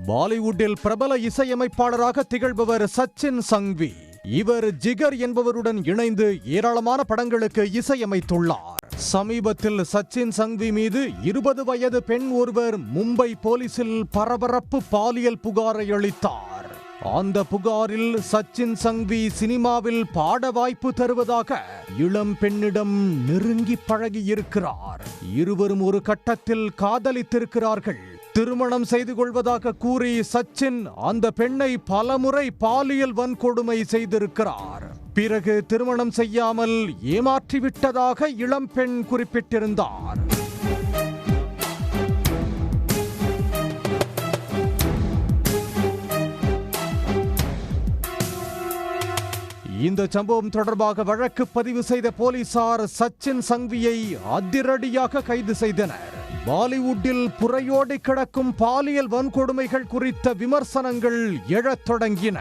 பாலிவுட்டில் பிரபல இசையமைப்பாளராக திகழ்பவர் சச்சின் சங்வி. இவர் ஜிகர் என்பவருடன் இணைந்து ஏராளமான படங்களுக்கு இசையமைத்துள்ளார். சமீபத்தில் சச்சின் சங்வி மீது 20 வயது பெண் ஒருவர் மும்பை போலீசில் பரபரப்பு பாலியல் புகாரை அளித்தார். அந்த புகாரில் சச்சின் சங்வி சினிமாவில் பாட வாய்ப்பு தருவதாக இளம் பெண்ணிடம் நெருங்கி பழகியிருக்கிறார். இருவரும் ஒரு கட்டத்தில் காதலித்திருக்கிறார்கள். திருமணம் செய்து கொள்வதாக கூறி சச்சின் அந்த பெண்ணை பலமுறை பாலியல் வன்கொடுமை செய்திருக்கிறார். பிறகு திருமணம் செய்யாமல் ஏமாற்றிவிட்டதாக இளம் பெண் குறிப்பிட்டிருந்தார். இந்த சம்பவம் தொடர்பாக வழக்கு பதிவு செய்த போலீசார் சச்சின் சங்வியை அதிரடியாக கைது செய்தனர். பாலிவுட்டில் புரையோடி கிடக்கும் பாலியல் வன்கொடுமைகள் குறித்த விமர்சனங்கள் எழத் தொடங்கின.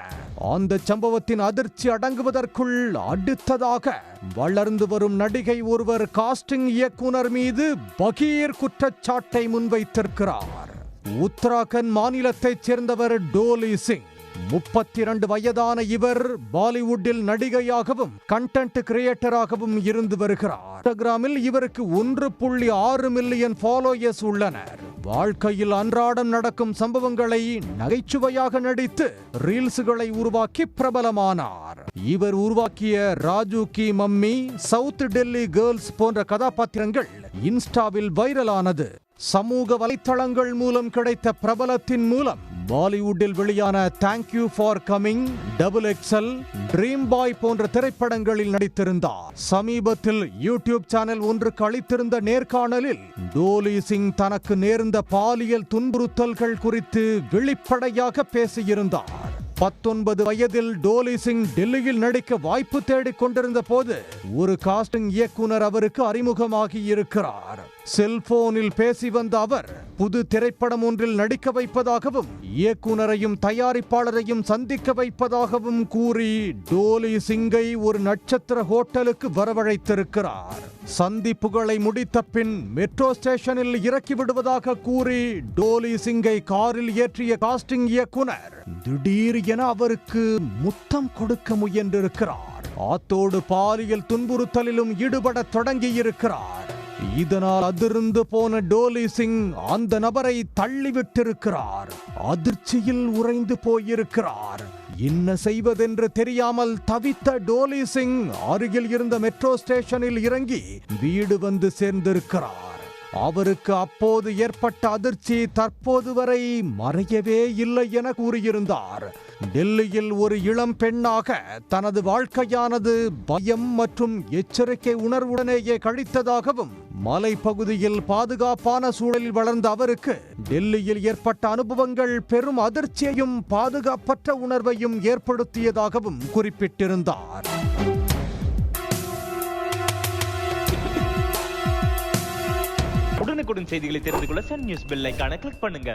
அந்த சம்பவத்தின் அதிர்ச்சி அடங்குவதற்குள் அடுத்ததாக வளர்ந்து வரும் நடிகை ஒருவர் காஸ்டிங் இயக்குனர் மீது பகீர் குற்றச்சாட்டை முன்வைத்திருக்கிறார். உத்தராகண்ட் மாநிலத்தைச் சேர்ந்தவர் டோலி சிங். 32 வயதான இவர் பாலிவுட்டில் நடிகையாகவும் கண்டென்ட் கிரியேட்டராகவும் இருந்து வருகிறார். இன்ஸ்டாகிராமில் இவருக்கு 1.6 மில்லியன் ஃபாலோயர்ஸ் உள்ளனர். வாழ்க்கையில் அன்றாடம் நடக்கும் சம்பவங்களை நகைச்சுவையாக நடித்து ரீல்ஸ்களை உருவாக்கி பிரபலமானார். இவர் உருவாக்கிய ராஜு கி மம்மி, சவுத் டெல்லி கேர்ள்ஸ் போன்ற கதாபாத்திரங்கள் இன்ஸ்டாவில் வைரலானது. சமூக வலைத்தளங்கள் மூலம் கிடைத்த பிரபலத்தின் மூலம் பாலிவுட்டில் வெளியான thank you for coming, double XL, dream boy போன்ற திரைப்படங்களில் நடித்திருந்தார். சமீபத்தில் யூடியூப் சேனல் ஒன்றுக்கு அளித்திருந்த நேர்காணலில் டோலி சிங் தனக்கு நேர்ந்த பாலியல் துன்புறுத்தல்கள் குறித்து வெளிப்படையாக பேசியிருந்தார். 19 வயதில் டோலி சிங் டெல்லியில் நடிக்க வாய்ப்பு தேடிக் கொண்டிருந்த போது ஒரு காஸ்டிங் இயக்குனர் அவருக்கு அறிமுகமாகி இருக்கிறார். செல்போனில் பேசி வந்த அவர் புது திரைப்படம் ஒன்றில் நடிக்க வைப்பதாகவும் இயக்குனரையும் தயாரிப்பாளரையும் சந்திக்க வைப்பதாகவும் கூறி டோலி சிங்கை ஒரு நட்சத்திர ஹோட்டலுக்கு வரவழைத்திருக்கிறார். சந்திப்புகளை முடித்த பின் மெட்ரோ ஸ்டேஷனில் இறக்கி விடுவதாக கூறி டோலி சிங்கை காரில் ஏற்றிய காஸ்டிங் இயக்குனர் திடீர் என அவருக்கு முத்தம் கொடுக்க முயன்றிருக்கிறார். அத்தோடு பாலியல் துன்புறுத்தலிலும் ஈடுபட தொடங்கியிருக்கிறார். இதனால் அதிர்ந்து போன டோலி சிங் அந்த நபரை தள்ளிவிட்டிருக்கிறார். அதிர்ச்சியில் உறைந்து போயிருக்கிறார். என்ன செய்வதென்று தெரியாமல் தவித்த டோலி சிங் அருகில் இருந்த மெட்ரோ ஸ்டேஷனில் இறங்கி வீடு வந்து சேர்ந்திருக்கிறார். அவருக்கு அப்போது ஏற்பட்ட அதிர்ச்சி தற்போது வரை மறையவே இல்லை என கூறியிருந்தார். டெல்லியில் ஒரு இளம் பெண்ணாக தனது வாழ்க்கையானது பயம் மற்றும் எச்சரிக்கை உணர்வுடனேயே கழித்ததாகவும், மலைப்பகுதியில் பாதுகாப்பான சூழலில் வளர்ந்த அவருக்கு டெல்லியில் ஏற்பட்ட அனுபவங்கள் பெரும் அதிர்ச்சியையும் பாதுகாப்பற்ற உணர்வையும் ஏற்படுத்தியதாகவும் குறிப்பிட்டிருந்தார். உடனுக்குடன் செய்திகளை தெரிந்து கொள்ள சன் நியூஸ் பெல் ஐகானை கிளிக் பண்ணுங்க.